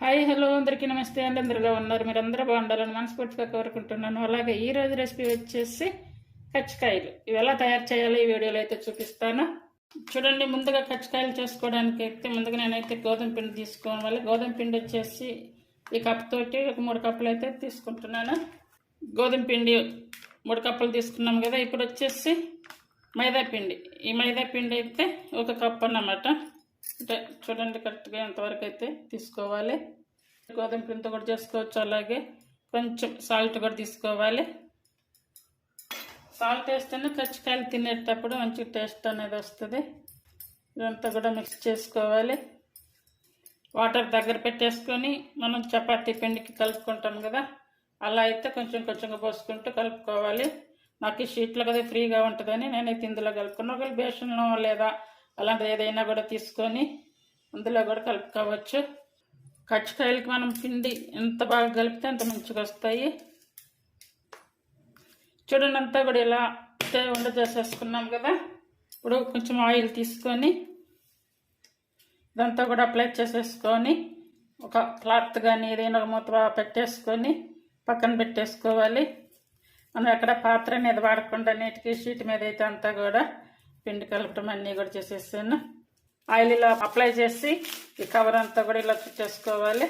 Hi hello అందరికీ నమస్తే అండి. అందరిలో ఉన్నారు, మీరు అందరూ బాగుండాలని మనస్ఫూర్తిగా కోరుకుంటున్నాను. అలాగే ఈ రోజు రెసిపీ వచ్చేసి కజ్జికాయలు. ఇవి ఎలా తయారు చేయాలో ఈ వీడియోలో అయితే చూపిస్తాను. చూడండి, ముందుగా కజ్జికాయలు చేసుకోవడానికి అయితే ముందుగా నేనైతే గోధుమ పిండి తీసుకోవాలి. గోధుమ పిండి వచ్చేసి ఈ కప్ తోటి ఒక 3 కప్పులు అయితే తీసుకుంటున్నాను. గోధుమ పిండి 3 కప్పులు తీసుకున్నాం కదా. ఇప్పుడు వచ్చేసి మైదా పిండి. ఈ మైదా పిండి అయితే 1 కప్ అన్నమాట. అంటే చూడండి, కరెక్ట్గా ఎంతవరకు అయితే తీసుకోవాలి. గోధుమ పిండితో కూడా చేసుకోవచ్చు. అలాగే కొంచెం సాల్ట్ కూడా తీసుకోవాలి. సాల్ట్ వేస్తేనే కజ్జికాయలు తినేటప్పుడు మంచి టేస్ట్ అనేది వస్తుంది. ఇదంతా కూడా మిక్స్ చేసుకోవాలి. వాటర్ దగ్గర పెట్టేసుకొని మనం చపాతీ పిండికి కలుపుకుంటాం కదా, అలా అయితే కొంచెం కొంచెంగా పోసుకుంటూ కలుపుకోవాలి. నాకు ఈ షీట్లో కదా ఫ్రీగా ఉంటుందని నేనైతే ఇందులో కలుపుకున్నాను. ఒకవేళ బేసన్లో లేదా అలాంటిది ఏదైనా కూడా తీసుకొని అందులో కూడా కలుపుకోవచ్చు. కజ్జికాయలకి మనం పిండి ఎంత బాగా కలిపితే అంత మంచిగా వస్తాయి. చూడండి, అంతా కూడా ఇలా ఉండ చేసేసుకున్నాం కదా. ఇప్పుడు కొంచెం ఆయిల్ తీసుకొని ఇదంతా కూడా అప్లై చేసేసుకొని ఒక క్లాత్ కానీ ఏదైనా ఒక మూత పెట్టేసుకొని పక్కన పెట్టేసుకోవాలి. మనం ఎక్కడ పాత్ర అనేది వాడకుండా నీటికి షీట్ మీద అయితే అంతా కూడా పిండి కలపటం అన్నీ కూడా చేసేసాను. ఆయిల్ ఇలా అప్లై చేసి ఈ కవర్ అంతా కూడా ఇలా చుట్టేసుకోవాలి.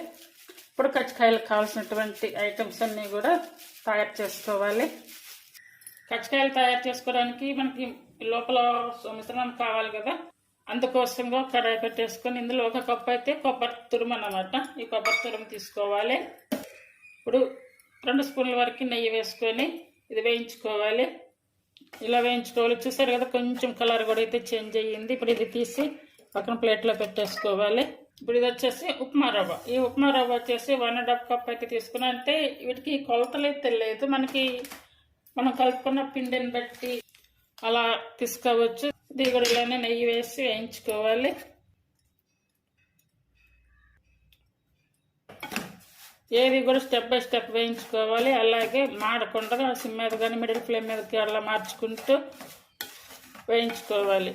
ఇప్పుడు కజ్జికాయలకు కావాల్సినటువంటి ఐటమ్స్ అన్నీ కూడా తయారు చేసుకోవాలి. కజ్జికాయలు తయారు చేసుకోవడానికి మనకి లోపల మిశ్రమం కావాలి కదా, అందుకోసంగా కడాయి పెట్టేసుకొని ఇందులో 1 కప్పు అయితే కొబ్బరి తురుము అన్నమాట. ఈ కొబ్బరి తురుము తీసుకోవాలి. ఇప్పుడు 2 స్పూన్ల వరకు నెయ్యి వేసుకొని ఇది వేయించుకోవాలి. ఇలా వేయించుకోవాలి. చూసారు కదా, కొంచెం కలర్ కూడా అయితే చేంజ్ అయ్యింది. ఇప్పుడు ఇది తీసి పక్కన ప్లేట్లో పెట్టేసుకోవాలి. ఇప్పుడు ఇది వచ్చేసి ఉప్మా రవ్వ. ఈ ఉప్మా రవ్వ వచ్చేసి 1.5 కప్ అయితే తీసుకున్నా. అంటే వీటికి కొలతలు అయితే లేదు, మనకి మనం కలుపుకున్న పిండిని బట్టి అలా తీసుకోవచ్చు. ఇది కూడా ఇలానే నెయ్యి వేసి వేయించుకోవాలి. ఏది కూడా స్టెప్ బై స్టెప్ వేయించుకోవాలి. అలాగే మాడకుండా సిమ్ మీద కానీ మిడిల్ ఫ్లేమ్ మీదకి అలా మార్చుకుంటూ వేయించుకోవాలి.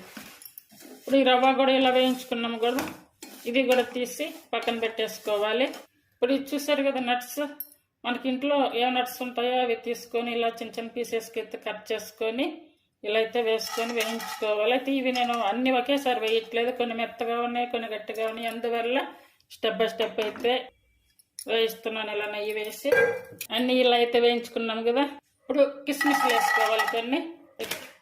ఇప్పుడు ఈ రవ్వ కూడా ఇలా వేయించుకున్నాము కూడా ఇది కూడా తీసి పక్కన పెట్టేసుకోవాలి. ఇప్పుడు ఇది చూసారు కదా, నట్స్ మనకి ఇంట్లో ఏ నట్స్ ఉంటాయో అవి తీసుకొని ఇలా చిన్న చిన్న పీసెస్కి అయితే కట్ చేసుకొని ఇలా అయితే వేసుకొని వేయించుకోవాలి. అయితే ఇవి నేను అన్ని ఒకేసారి వేయట్లేదు, కొన్ని మెత్తగా ఉన్నాయి, కొన్ని గట్టిగా ఉన్నాయి. అందువల్ల స్టెప్ బై స్టెప్ అయితే వేయిస్తున్నాను. ఇలా నెయ్యి వేసి అన్నీ ఇలా అయితే వేయించుకున్నాం కదా. ఇప్పుడు కిస్మిస్లు వేసుకోవాలి. కొన్ని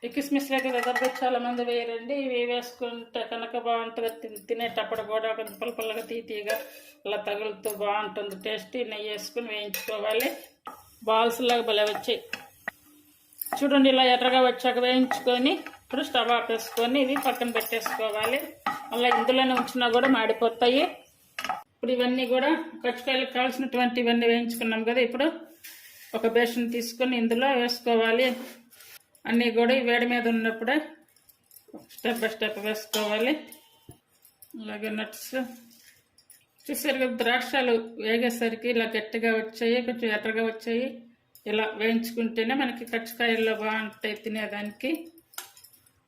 ఈ కిస్మిస్లు అయితే దగ్గర చాలా మంది వేయరండి. ఇవి వేసుకుంటే కనుక బాగుంటుంది. తినేటప్పుడు కూడా కొంచెం పుల్లగా తీయగా ఇలా తగులుతూ బాగుంటుంది టేస్ట్. నెయ్యి వేసుకొని వేయించుకోవాలి. బాల్స్ లాగా భలే వచ్చాయి. చూడండి, ఇలా ఎర్రగా వచ్చాక వేయించుకొని ఇప్పుడు స్టవ్ ఆపేసుకొని ఇది పక్కన పెట్టేసుకోవాలి. అలా ఇందులోనే ఉంచినా కూడా మాడిపోతాయి. ఇప్పుడు ఇవన్నీ కూడా కజ్జికాయలకు కావాల్సినటువంటి ఇవన్నీ వేయించుకున్నాం కదా. ఇప్పుడు ఒక బేషన్ తీసుకొని ఇందులో వేసుకోవాలి. అన్నీ కూడా వేడి మీద ఉన్నప్పుడే స్టెప్ బై స్టెప్ వేసుకోవాలి. అలాగే నట్స్ చూసారు కదా, ద్రాక్షలు వేగేసరికి ఇలా గట్టిగా వచ్చాయి, కొంచెం ఎర్రగా వచ్చాయి. ఇలా వేయించుకుంటేనే మనకి కజ్జికాయల్లో బాగుంటాయి తినేదానికి.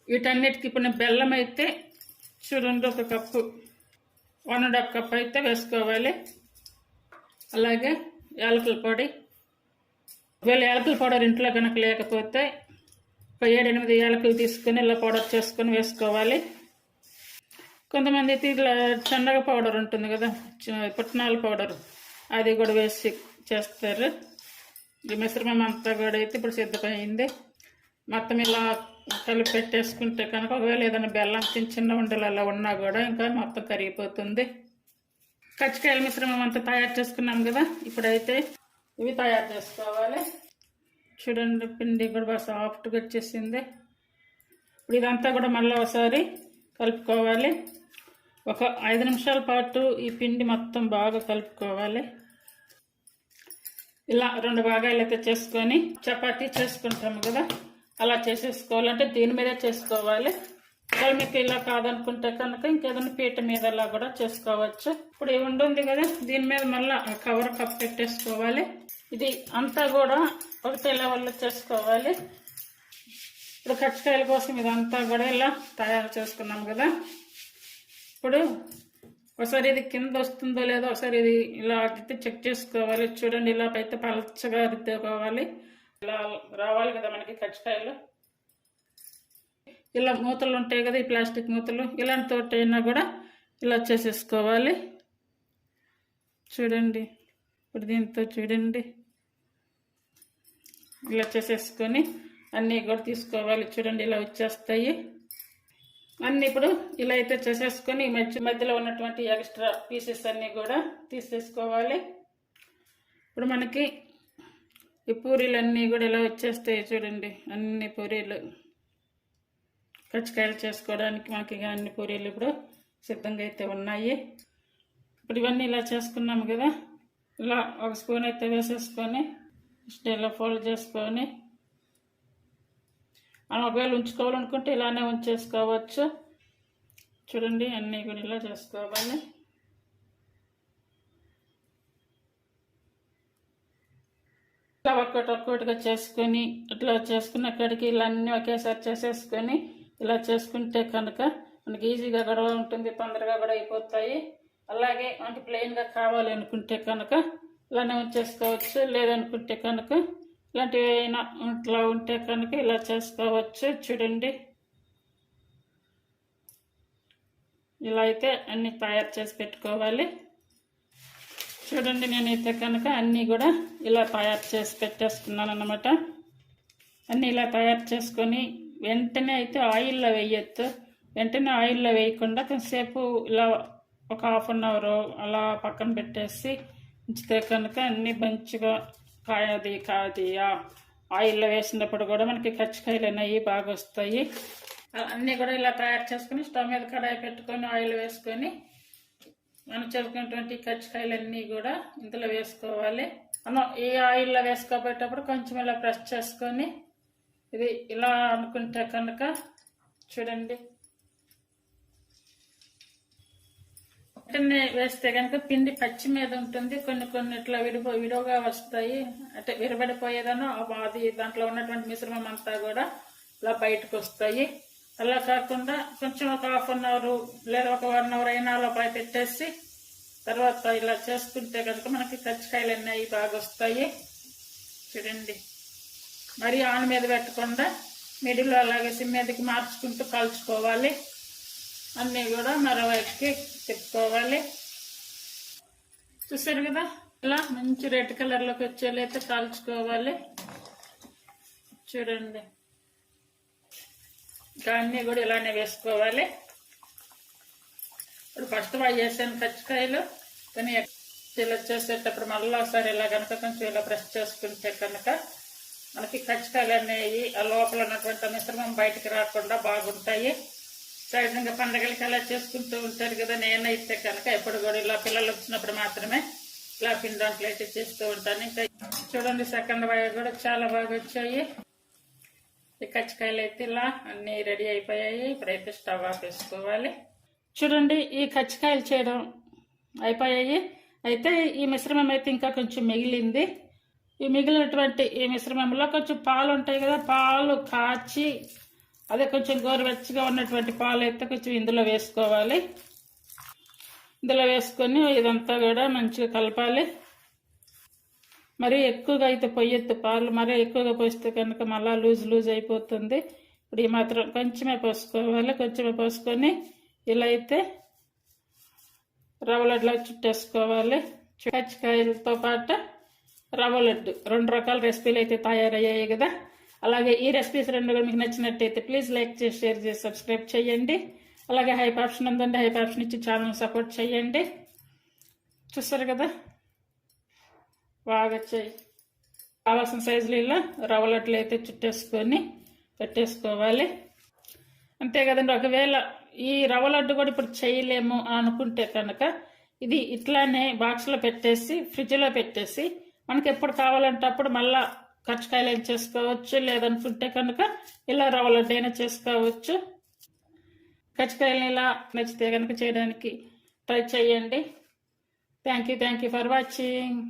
వీటన్నిటికీ ఇప్పుడు బెల్లం అయితే చూడండి 1 కప్పు 1.5 కప్ అయితే వేసుకోవాలి. అలాగే యాలకుల పొడి. ఒకవేళ యాలకుల పౌడర్ ఇంట్లో కనుక లేకపోతే 7-8 యాలకులు తీసుకొని ఇలా పౌడర్ చేసుకొని వేసుకోవాలి. కొంతమంది అయితే ఇట్లా శనగ పౌడర్ ఉంటుంది కదా, పుట్నాల పౌడర్, అది కూడా వేసి చేస్తారు. ఈ మిశ్రమం అంతా కూడా అయితే ఇప్పుడు సిద్ధమైంది. మొత్తం ఇలా కలిపి పెట్టేసుకుంటే కనుక ఒకవేళ ఏదైనా బెల్లం చిన్న ఉండలు అలా ఉన్నా కూడా ఇంకా మొత్తం కరిగిపోతుంది. కజ్జికాయల మిశ్రమం అంతా తయారు చేసుకున్నాం కదా. ఇప్పుడైతే ఇవి తయారు చేసుకోవాలి. చూడండి, పిండి కూడా బాగా సాఫ్ట్గా వచ్చేసింది. ఇప్పుడు ఇదంతా కూడా మళ్ళీ ఒకసారి కలుపుకోవాలి. ఒక 5 నిమిషాల పాటు ఈ పిండి మొత్తం బాగా కలుపుకోవాలి. ఇలా 2 భాగాలు అయితే చేసుకొని చపాతీ చేసుకుంటాము కదా, అలా చేసేసుకోవాలంటే దీని మీదే చేసుకోవాలి. ఒకవేళ మీకు ఇలా కాదనుకుంటే కనుక ఇంకేదైనా పీట మీద అలా కూడా చేసుకోవచ్చు. ఇప్పుడు ఇవి ఉంటుంది కదా, దీని మీద మళ్ళీ కవర్ కప్ పెట్టేసుకోవాలి. ఇది అంతా కూడా ఒకటే లెవెల్లో చేసుకోవాలి. ఇప్పుడు కజ్జికాయల కోసం ఇదంతా కూడా ఇలా తయారు చేసుకున్నాం కదా. ఇప్పుడు ఒకసారి ఇది కింద వస్తుందో లేదో ఒకసారి ఇది ఇలా అయితే చెక్ చేసుకోవాలి. చూడండి, ఇలా అయితే పలచగా రుద్దుకోవాలి. ఇలా రావాలి కదా మనకి కజ్జికాయలు. ఇలా మూతలు ఉంటాయి కదా, ఈ ప్లాస్టిక్ మూతలు, ఇలాంటి తోటి అయినా కూడా ఇలా చేసేసుకోవాలి. చూడండి, ఇప్పుడు దీంతో చూడండి ఇలా చేసేసుకొని అన్నీ కూడా తీసుకోవాలి. చూడండి, ఇలా వచ్చేస్తాయి అన్నీ. ఇప్పుడు ఇలా అయితే చేసేసుకొని మధ్యలో ఉన్నటువంటి ఎక్స్ట్రా పీసెస్ అన్నీ కూడా తీసేసుకోవాలి. ఇప్పుడు మనకి ఈ పూరీలు అన్నీ కూడా ఇలా వచ్చేస్తాయి. చూడండి, అన్ని పూరీలు కజ్జికాయలు చేసుకోవడానికి మనకి అన్ని పూరీలు ఇప్పుడు సిద్ధంగా అయితే ఉన్నాయి. ఇప్పుడు ఇవన్నీ ఇలా చేసుకున్నాము కదా, ఇలా ఒక స్పూన్ అయితే వేసేసుకొని ఇలా ఫోల్డ్ చేసుకొని మనం ఒకవేళ ఉంచుకోవాలనుకుంటే ఇలానే ఉంచేసుకోవచ్చు. చూడండి, అన్నీ కూడా ఇలా చేసుకోవాలి. ఇలా ఒక్కొక్కటిగా చేసుకొని ఇట్లా చేసుకున్న కాడికి ఇలా అన్నీ ఒకేసారి చేసేసుకొని ఇలా చేసుకుంటే కనుక మనకి ఈజీగా కూడా ఉంటుంది, తొందరగా కూడా అయిపోతాయి. అలాగే మనకి ప్లెయిన్గా కావాలి అనుకుంటే కనుక ఇలానే ఉంచేసుకోవచ్చు. లేదనుకుంటే కనుక ఇలాంటివి అయినా ఇట్లా ఉంటే కనుక ఇలా చేసుకోవచ్చు. చూడండి, ఇలా అయితే అన్నీ తయారు చేసి పెట్టుకోవాలి. చూడండి, నేనైతే కనుక అన్నీ కూడా ఇలా తయారు చేసి పెట్టేసుకున్నాను అన్నమాట. అన్నీ ఇలా తయారు చేసుకొని వెంటనే అయితే ఆయిల్లో వేయొద్దు. వెంటనే ఆయిల్లో వేయకుండా కొంచెంసేపు ఇలా ఒక హాఫ్ అన్ అవర్ అలా పక్కన పెట్టేసి ఉంచితే కనుక అన్నీ మంచిగా కాది ఆయిల్లో వేసినప్పుడు కూడా మనకి కజ్జికాయలు అనేవి బాగా వస్తాయి. అన్నీ కూడా ఇలా తయారు చేసుకుని స్టవ్ మీద కడాయి పెట్టుకొని ఆయిల్ వేసుకొని మనం చేసుకున్నటువంటి కజ్జికాయలన్నీ కూడా ఇందులో వేసుకోవాలి. మనం ఈ ఆయిల్లో వేసుకోబోయేటప్పుడు కొంచెం ఇలా ప్రెస్ చేసుకొని ఇది ఇలా అనుకుంటే కనుక చూడండి, వెంటనే వేస్తే కనుక పిండి పచ్చి మీద ఉంటుంది. కొన్ని ఇట్లా విడిగా వస్తాయి, అంటే విరబడిపోయేదనో అది దాంట్లో ఉన్నటువంటి మిశ్రమం అంతా కూడా ఇలా బయటకు వస్తాయి. అలా కాకుండా కొంచెం ఒక హాఫ్ అన్ అవర్ లేదా ఒక 1 అవర్ అయినా అలా పెట్టేసి తర్వాత ఇలా చేసుకుంటే కనుక మనకి కజ్జికాయలు అన్నీ బాగా వస్తాయి. చూడండి, మరి ఆన్ మీద పెట్టకుండా మిడిల్లో అలాగే సిమ్ మీదకి మార్చుకుంటూ కాల్చుకోవాలి. అన్నీ కూడా మరోవైపుకి తిప్పుకోవాలి. చూసారు కదా, ఇలా మంచి రెడ్ కలర్లోకి వచ్చేలైతే కాల్చుకోవాలి. చూడండి, ఇంకా అన్నీ కూడా ఇలానే వేసుకోవాలి. ఇప్పుడు ఫస్ట్ బాగా చేసాను కజ్జికాయలు, కానీ ఇలా చేసేటప్పుడు మళ్ళీ ఒకసారి ఇలా కనుక కొంచెం ఇలా ప్రెస్ చేసుకుంటే కనుక మనకి కజ్జికాయలు అనేవి ఆ లోపల ఉన్నటువంటి మిశ్రమం బయటికి రాకుండా బాగుంటాయి. సహజంగా పండగలకి అలా చేసుకుంటూ ఉంటారు కదా, నేనైతే కనుక ఎప్పుడు కూడా ఇలా పిల్లలు వచ్చినప్పుడు మాత్రమే ఇలా పిండి అయితే చేస్తూ ఉంటాను. ఇంకా చూడండి, సెకండ్ వాయి కూడా చాలా బాగా వచ్చాయి. ఈ కజ్జికాయలు అయితే ఇలా అన్నీ రెడీ అయిపోయాయి. ఇప్పుడైతే స్టవ్ ఆఫ్ వేసుకోవాలి. చూడండి, ఈ కజ్జికాయలు చేయడం అయిపోయాయి. అయితే ఈ మిశ్రమం అయితే ఇంకా కొంచెం మిగిలింది. ఈ మిగిలినటువంటి ఈ మిశ్రమంలో కొంచెం పాలు ఉంటాయి కదా, పాలు కాచి అదే కొంచెం గోరువెచ్చగా ఉన్నటువంటి పాలు అయితే కొంచెం ఇందులో వేసుకోవాలి. ఇందులో వేసుకొని ఇదంతా కూడా మంచిగా కలపాలి. మరీ ఎక్కువగా అయితే పొయ్యొద్దు పాలు, మరీ ఎక్కువగా పోస్తే కనుక మళ్ళీ లూజ్ అయిపోతుంది. ఇప్పుడు ఈ మాత్రం కొంచెమే పోసుకోవాలి. కొంచెమే పోసుకొని ఇలా అయితే రవ్వ లడ్డులా చుట్టేసుకోవాలి. కజ్జికాయలతో పాటు రవ్వ లడ్డు 2 రకాల రెసిపీలు అయితే తయారయ్యాయి కదా. అలాగే ఈ రెసిపీస్ 2 కూడా మీకు నచ్చినట్టయితే ప్లీజ్ లైక్ చేసి, షేర్ చేసి, సబ్స్క్రైబ్ చేయండి. అలాగే హైప్ ఆప్షన్ ఉందండి, హైప్ ఆప్షన్ ఇచ్చి ఛానల్ సపోర్ట్ చేయండి. చూస్తారు కదా, బాగా కావాల్సిన సైజులు ఇలా రవ్వ లడ్డులు అయితే చుట్టేసుకొని పెట్టేసుకోవాలి. అంతే కదండి. ఒకవేళ ఈ రవ్వ లడ్డు కూడా ఇప్పుడు చేయలేము అనుకుంటే కనుక ఇది ఇట్లానే బాక్స్లో పెట్టేసి ఫ్రిడ్జ్లో పెట్టేసి మనకి ఎప్పుడు కావాలంటే అప్పుడు మళ్ళా కజ్జికాయలు ఏం చేసుకోవచ్చు. లేదనుకుంటే కనుక ఇలా రవ్వ లడ్డు అయినా చేసుకోవచ్చు. కజ్జికాయలు ఇలా నచ్చితే కనుక చేయడానికి ట్రై చేయండి. Thank you for watching.